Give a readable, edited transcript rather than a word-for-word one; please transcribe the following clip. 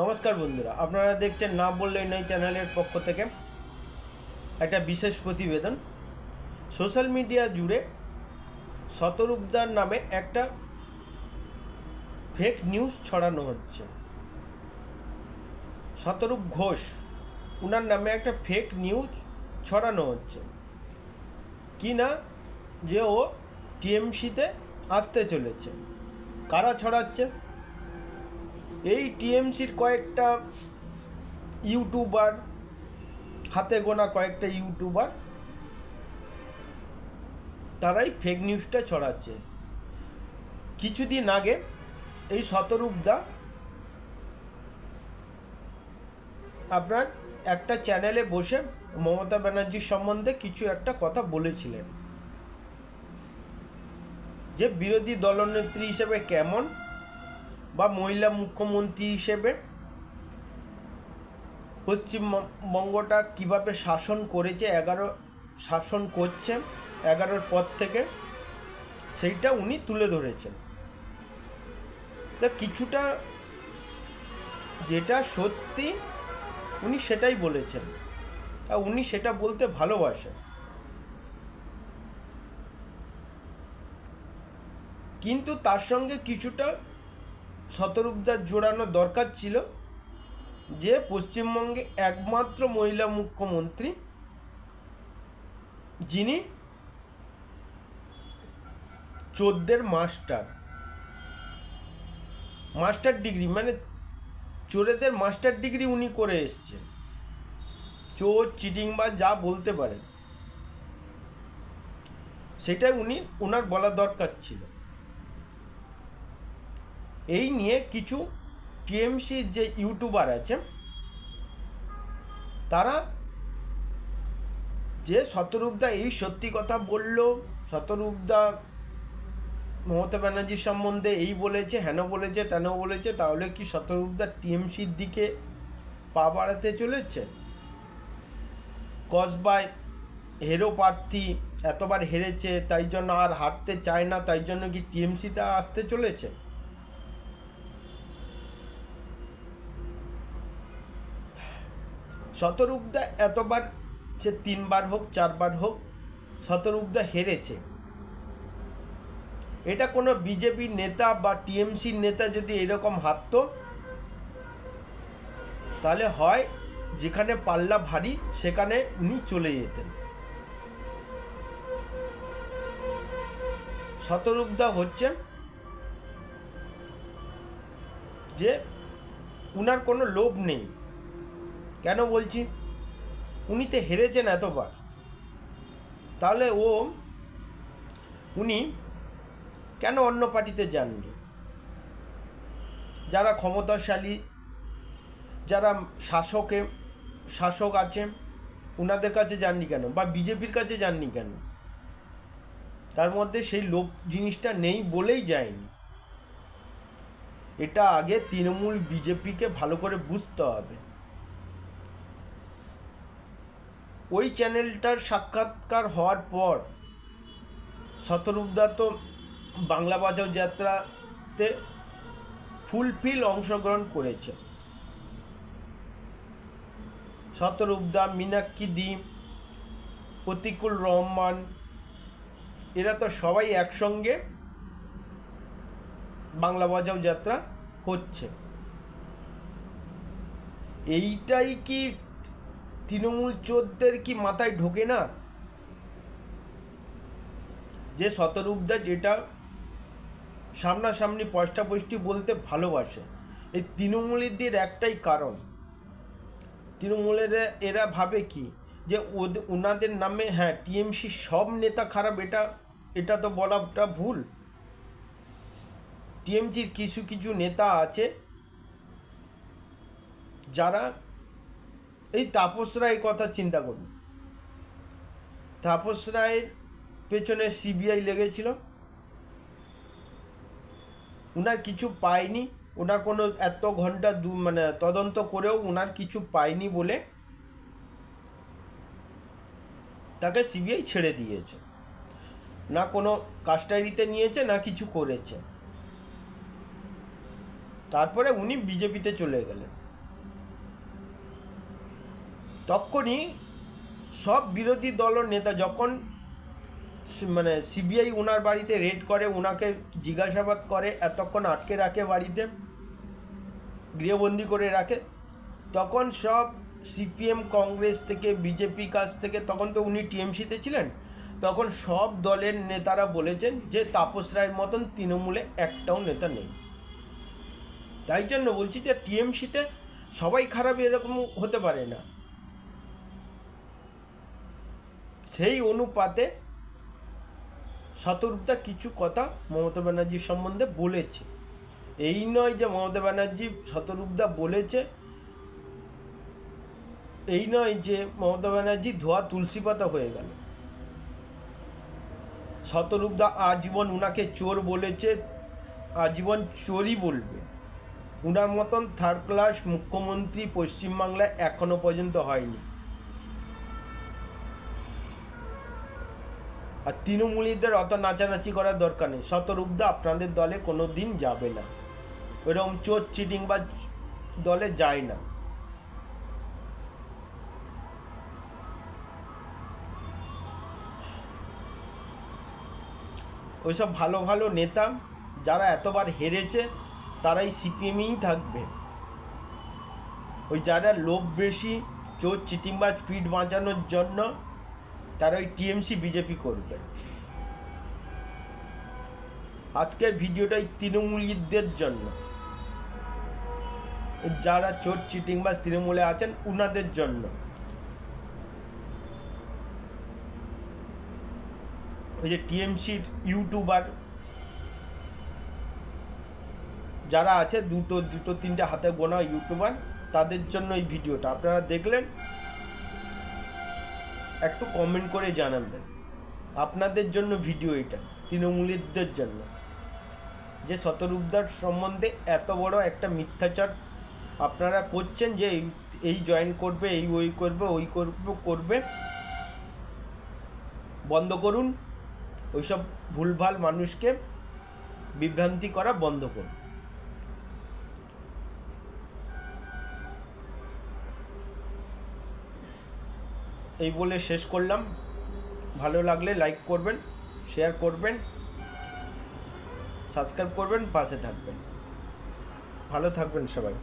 নমস্কার বন্ধুরা, আপনারা দেখছেন না বললেই নয় চ্যানেলের পক্ষ থেকে একটা বিশেষ প্রতিবেদন। সোশ্যাল মিডিয়া জুড়ে শতরূপদার নামে একটা ফেক নিউজ ছড়ানো হচ্ছে। শতরূপ ঘোষ ওনার নামে একটা ফেক নিউজ ছড়ানো হচ্ছে কি না, যে ও টিএমসিতে আসতে চলেছে। কারা ছড়াচ্ছে? এই টিএমসির কয়েকটা ইউটিউবার, হাতে গোনা কয়েকটা ইউটিউবার, তারাই ফেক নিউজটা ছড়াচ্ছে। কিছুদিন আগে এই শতরূপদা আপনার একটা চ্যানেলে বসে মমতা ব্যানার্জির সম্বন্ধে কিছু একটা কথা বলেছিলেন, যে বিরোধী দলনেত্রী হিসেবে কেমন, বা মহিলা মুখ্যমন্ত্রী হিসেবে পশ্চিমবঙ্গটা কিভাবে শাসন করেছে, শাসন করছে 11-র পর থেকে, সেইটা উনি তুলে ধরেছেন। তা কিছুটা যেটা সত্যি উনি সেটাই বলেছেন, আর উনি সেটা বলতে ভালোবাসেন। কিন্তু তার সঙ্গে কিছুটা শতরূপদার জোড়ানো দরকার ছিল, যে পশ্চিমবঙ্গে একমাত্র মহিলা মুখ্যমন্ত্রী যিনি চোরদের মাস্টার ডিগ্রি, মানে চোরেদের মাস্টার ডিগ্রি উনি করে এসছেন। চোর, চিটিং বা যা বলতে পারেন, সেটাই ওনার বলা দরকার ছিল। এই নিয়ে কিছু টিএমসির যে ইউটিউবার আছে, তারা যে শতরূপদা এই সত্যি কথা বলল, শতরূপদা মমতা ব্যানার্জির সম্বন্ধে এই বলেছে, হেন বলেছে, তেন বলেছে, তাহলে কি শতরূপদা টিএমসির দিকে পা বাড়াতে চলেছে? কসবায় হেরো প্রার্থী এতবার হেরেছে, তাই জন্য আর হারতে চায় না, তাই জন্য কি টিএমসিতে আসতে চলেছে? শতরূপদা এতবার, সে 3বার হোক 4বার হোক, শতরূপদা হেরেছে। এটা কোনো বিজেপির নেতা বা টিএমসির নেতা যদি এরকম হারতো, তাহলে হয় যেখানে পাল্লা ভারী সেখানে উনি চলে যেতেন। শতরূপদা হচ্ছে যে উনার কোনো লোভ নেই। কেন বলছি? উনি তো হেরেছেন এতবার, তাহলে উনি কেন অন্য পার্টিতে যাননি? যারা ক্ষমতাশালী, যারা শাসক আছে, ওনাদের কাছে যাননি কেন? বা বিজেপির কাছে যাননি কেন? তার মধ্যে সেই লোভ জিনিসটা নেই বলেই যায়নি। এটা আগে তৃণমূল বিজেপিকে ভালো করে বুঝতে হবে। ওই চ্যানেলটার সাক্ষাৎকার হওয়ার পর শতরূপদা তো বাংলা বাজাও যাত্রাতে ফুলফিল অংশগ্রহণ করেছে। শতরূপদা, মীনাক্ষী দি, প্রতিকুল রহমান, এরা তো সবাই একসঙ্গে বাংলা বাজাও যাত্রা করছে। এইটাই কি তৃণমূল চোরদের কি মাথায় ঢোকে না, যে শতরূপদা যেটা সামনাসামনি পয়সাপয়সি বলতে ভালোবাসে? এই তৃণমূলীদের একটাই কারণ, তৃণমূলের এরা ভাবে কি, যে ওনাদের নামে, হ্যাঁ টিএমসি সব নেতা খারাপ, এটা তো বলাটা ভুল। টিএমসির কিছু কিছু নেতা আছে যারা, এই তাপস রায়ের কথা চিন্তা করুন। তাপস রায়ের পেছনে সিবিআই লেগেছিল, ওনার কিছু পায়নি, ওনার কোনো এত ঘন্টা মানে তদন্ত করেও ওনার কিছু পায়নি বলে তাকে সিবিআই ছেড়ে দিয়েছে। না কোনো কাস্টাডিতে নিয়েছে, না কিছু করেছে। তারপরে উনি বিজেপিতে চলে গেলেন। তখনই সব বিরোধী দলের নেতা যখন মানে সিবিআই ওনার বাড়িতে রেড করে, ওনাকে জিজ্ঞাসাবাদ করে, এতক্ষণ আটকে রাখে বাড়িতে, গৃহবন্দী করে রাখে, তখন সব সিপিএম, কংগ্রেস থেকে, বিজেপি কাছ থেকে, তখন তো উনি টিএমসিতে ছিলেন, তখন সব দলের নেতারা বলেছেন যে তাপস রায়ের মতন তৃণমূলে একটাও নেতা নেই। তাই জন্য বলছি যে টিএমসিতে সবাই খারাপ এরকম হতে পারে না। সেই অনুপাতে শতরূপদা কিছু কথা মমতা ব্যানার্জির সম্বন্ধে বলেছে। এই নয় যে মমতা ব্যানার্জি শতরূপদা বলেছে, এই নয় যে মমতা ব্যানার্জি ধোয়া তুলসী পাতা হয়ে গেল। শতরূপদা আজীবন উনাকে চোর বলেছে, আজীবন চোরই বলবে। উনার মতন থার্ড ক্লাস মুখ্যমন্ত্রী পশ্চিমবাংলায় এখনো পর্যন্ত হয়নি। আর তৃণমূলীদের অত নাচানাচি করার দরকার নেই। শতরূপদা আপনাদের দলে কোনো দিন যাবে না, ওইরকম চোর চিটিং বা দলে যায় না। ওইসব ভালো ভালো নেতা যারা এতবার হেরেছে তারাই সিপিএমেই থাকবে। ওই যারা লোভ বেশি, চোর চিটিংবাজ পিঠ বাঁচানোর জন্য, তারা ওই টিএমসি বিজেপি করবে। আজকের ভিডিওটাই তৃণমূলীদের জন্য, যারা চোর চিটিংবাজ তৃণমূলে আছেন উনাদের জন্য। ওই যে টিএমসির ইউটিউবার যারা আছে, দুটো তিনটে হাতে গোনা ইউটিউবার, তাদের জন্য এই ভিডিওটা আপনারা দেখলেন, একটু কমেন্ট করে জানাবেন আপনাদের জন্য ভিডিও এটা, তৃণমূলীদের জন্য, যে শতরূপদার সম্বন্ধে এত বড় একটা মিথ্যাচার আপনারা করছেন, যে এই জয়েন করবে, এই ওই করবে, ওই করবে। বন্ধ করুন ওইসব ভুলভাল মানুষকে বিভ্রান্তি করা বন্ধ করুন। এই বলে শেষ করলাম। ভালো লাগলে লাইক করবেন, শেয়ার করবেন, সাবস্ক্রাইব করবেন, পাশে থাকবেন। ভালো থাকবেন সবাই।